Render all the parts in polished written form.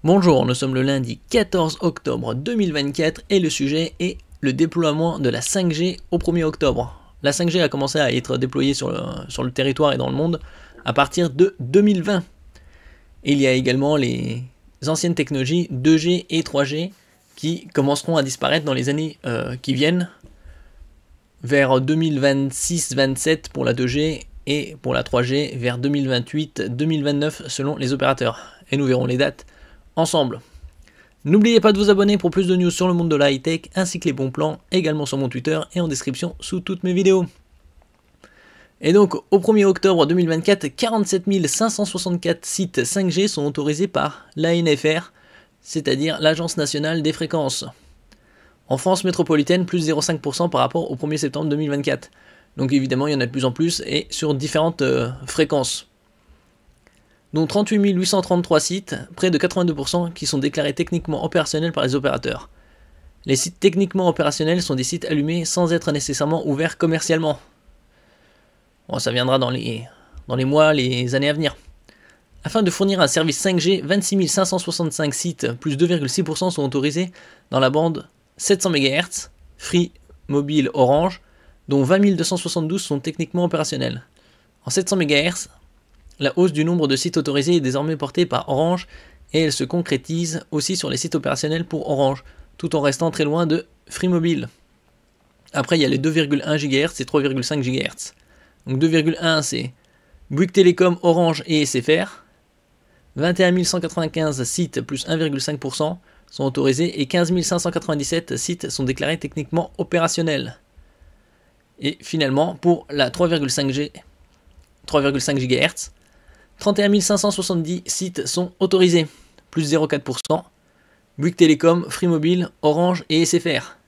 Bonjour, nous sommes le lundi 14 octobre 2024 et le sujet est le déploiement de la 5G au 1er octobre. La 5G a commencé à être déployée sur le territoire et dans le monde à partir de 2020. Et il y a également les anciennes technologies 2G et 3G qui commenceront à disparaître dans les années qui viennent, vers 2026-27 pour la 2G et pour la 3G vers 2028-2029 selon les opérateurs. Et nous verrons les dates ensemble. N'oubliez pas de vous abonner pour plus de news sur le monde de la high-tech ainsi que les bons plans, également sur mon Twitter et en description sous toutes mes vidéos. Et donc au 1er octobre 2024, 47 564 sites 5G sont autorisés par l'ANFR, c'est-à-dire l'Agence nationale des fréquences. En France métropolitaine, plus 0,5% par rapport au 1er septembre 2024. Donc évidemment, il y en a de plus en plus et sur différentes fréquences. Dont 38 833 sites, près de 82% qui sont déclarés techniquement opérationnels par les opérateurs. Les sites techniquement opérationnels sont des sites allumés sans être nécessairement ouverts commercialement. Bon, ça viendra dans les mois, les années à venir. Afin de fournir un service 5G, 26 565 sites, plus 2,6% sont autorisés dans la bande 700 MHz, Free Mobile Orange, dont 20 272 sont techniquement opérationnels. En 700 MHz, la hausse du nombre de sites autorisés est désormais portée par Orange et elle se concrétise aussi sur les sites opérationnels pour Orange, tout en restant très loin de Free Mobile. Après, il y a les 2,1 GHz et 3,5 GHz. Donc 2,1 c'est Bouygues Telecom, Orange et SFR. 21 195 sites plus 1,5% sont autorisés et 15 597 sites sont déclarés techniquement opérationnels. Et finalement, pour la 3,5 GHz, 31 570 sites sont autorisés, plus 0,4%, Bouygues Telecom, Free Mobile, Orange et SFR,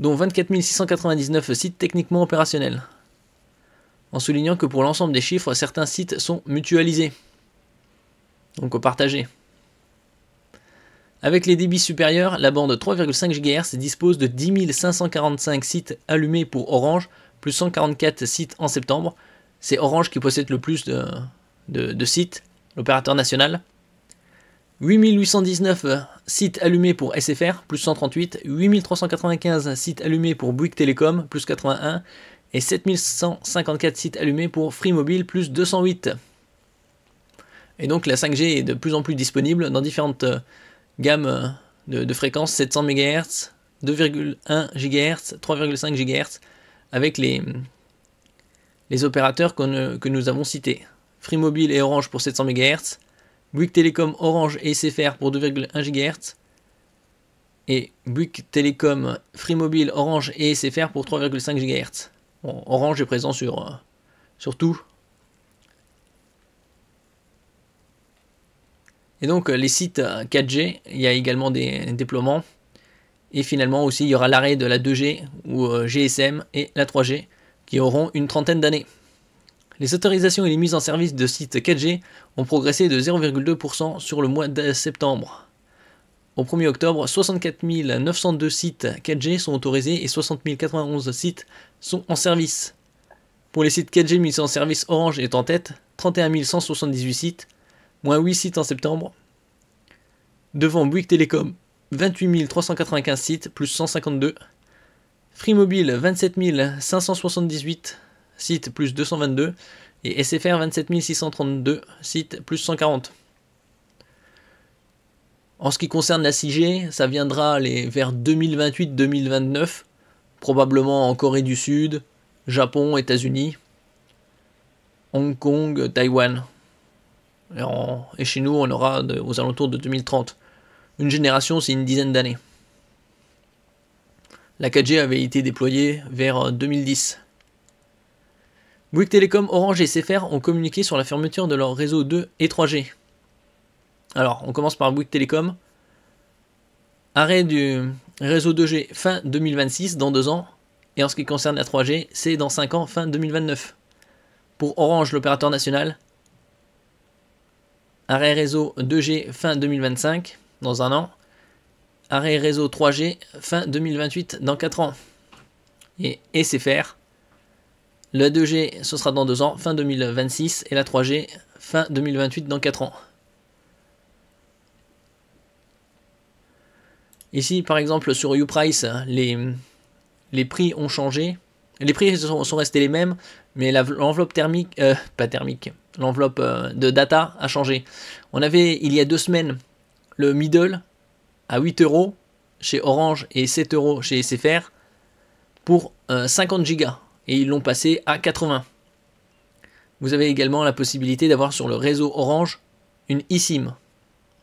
dont 24 699 sites techniquement opérationnels. En soulignant que pour l'ensemble des chiffres, certains sites sont mutualisés, donc partagés. Avec les débits supérieurs, la bande 3,5 GHz dispose de 10 545 sites allumés pour Orange, plus 144 sites en septembre. C'est Orange qui possède le plus de sites, l'opérateur national. 8 819 sites allumés pour SFR, plus 138. 8 395 sites allumés pour Bouygues Telecom, plus 81. Et 7 154 sites allumés pour Free Mobile, plus 208. Et donc la 5G est de plus en plus disponible dans différentes gammes de fréquences, 700 MHz, 2,1 GHz, 3,5 GHz, avec les opérateurs que nous avons cités. Free Mobile et Orange pour 700 MHz, Bouygues Telecom, Orange et SFR pour 2,1 GHz, et Bouygues Telecom, Free Mobile, Orange et SFR pour 3,5 GHz. Bon, Orange est présent sur tout. Et donc les sites 4G, il y a également des déploiements. Et finalement aussi, il y aura l'arrêt de la 2G ou GSM et la 3G qui auront une trentaine d'années. Les autorisations et les mises en service de sites 4G ont progressé de 0,2% sur le mois de septembre. Au 1er octobre, 64 902 sites 4G sont autorisés et 60 091 sites sont en service. Pour les sites 4G mis en service, Orange est en tête, 31 178 sites, moins 8 sites en septembre. Devant Bouygues Telecom, 28 395 sites, plus 152. Free Mobile, 27 578 sites, plus 222. Et SFR, 27 632 sites, plus 140. En ce qui concerne la 6G, ça viendra vers 2028-2029, probablement en Corée du Sud, Japon, États-Unis, Hong Kong, Taïwan. Et chez nous, on aura aux alentours de 2030. Une génération, c'est une dizaine d'années. La 4G avait été déployée vers 2010. Bouygues Telecom, Orange et SFR ont communiqué sur la fermeture de leur réseau 2 et 3G. Alors, on commence par Bouygues Telecom. Arrêt du réseau 2G fin 2026, dans 2 ans. Et en ce qui concerne la 3G, c'est dans 5 ans, fin 2029. Pour Orange, l'opérateur national, arrêt réseau 2G fin 2025, dans 1 an. Arrêt réseau 3G fin 2028, dans 4 ans. Et SFR, la 2G, ce sera dans 2 ans, fin 2026. Et la 3G, fin 2028, dans 4 ans. Ici, par exemple, sur Uprice, les prix ont changé. Les prix sont restés les mêmes, mais l'enveloppe thermique, pas thermique, l'enveloppe de data a changé. On avait, il y a 2 semaines, le middle à 8 € chez Orange et 7 € chez SFR pour 50 Go. Et ils l'ont passé à 80. Vous avez également la possibilité d'avoir sur le réseau Orange une eSIM,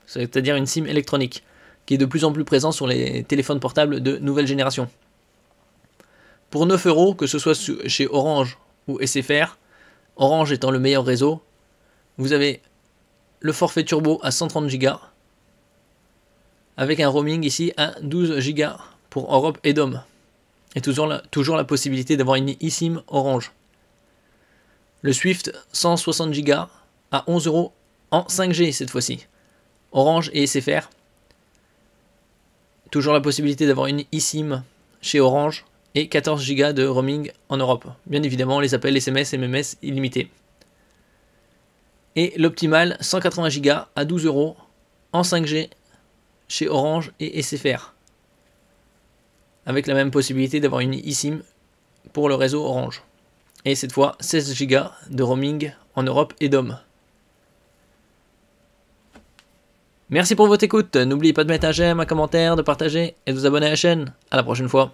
c'est-à-dire une SIM électronique, qui est de plus en plus présent sur les téléphones portables de nouvelle génération. Pour 9 €, que ce soit chez Orange ou SFR, Orange étant le meilleur réseau, vous avez le forfait turbo à 130 Go, avec un roaming ici à 12 Go pour Europe et DOM. Et toujours la possibilité d'avoir une eSIM Orange. Le Swift 160 Go à 11 € en 5G cette fois-ci. Orange et SFR. Toujours la possibilité d'avoir une eSIM chez Orange et 14 Go de roaming en Europe. Bien évidemment, les appels SMS et MMS illimités. Et l'Optimal 180 Go à 12 € en 5G chez Orange et SFR. Avec la même possibilité d'avoir une eSIM pour le réseau Orange. Et cette fois 16 Go de roaming en Europe et DOM. Merci pour votre écoute, n'oubliez pas de mettre un j'aime, un commentaire, de partager et de vous abonner à la chaîne. À la prochaine fois.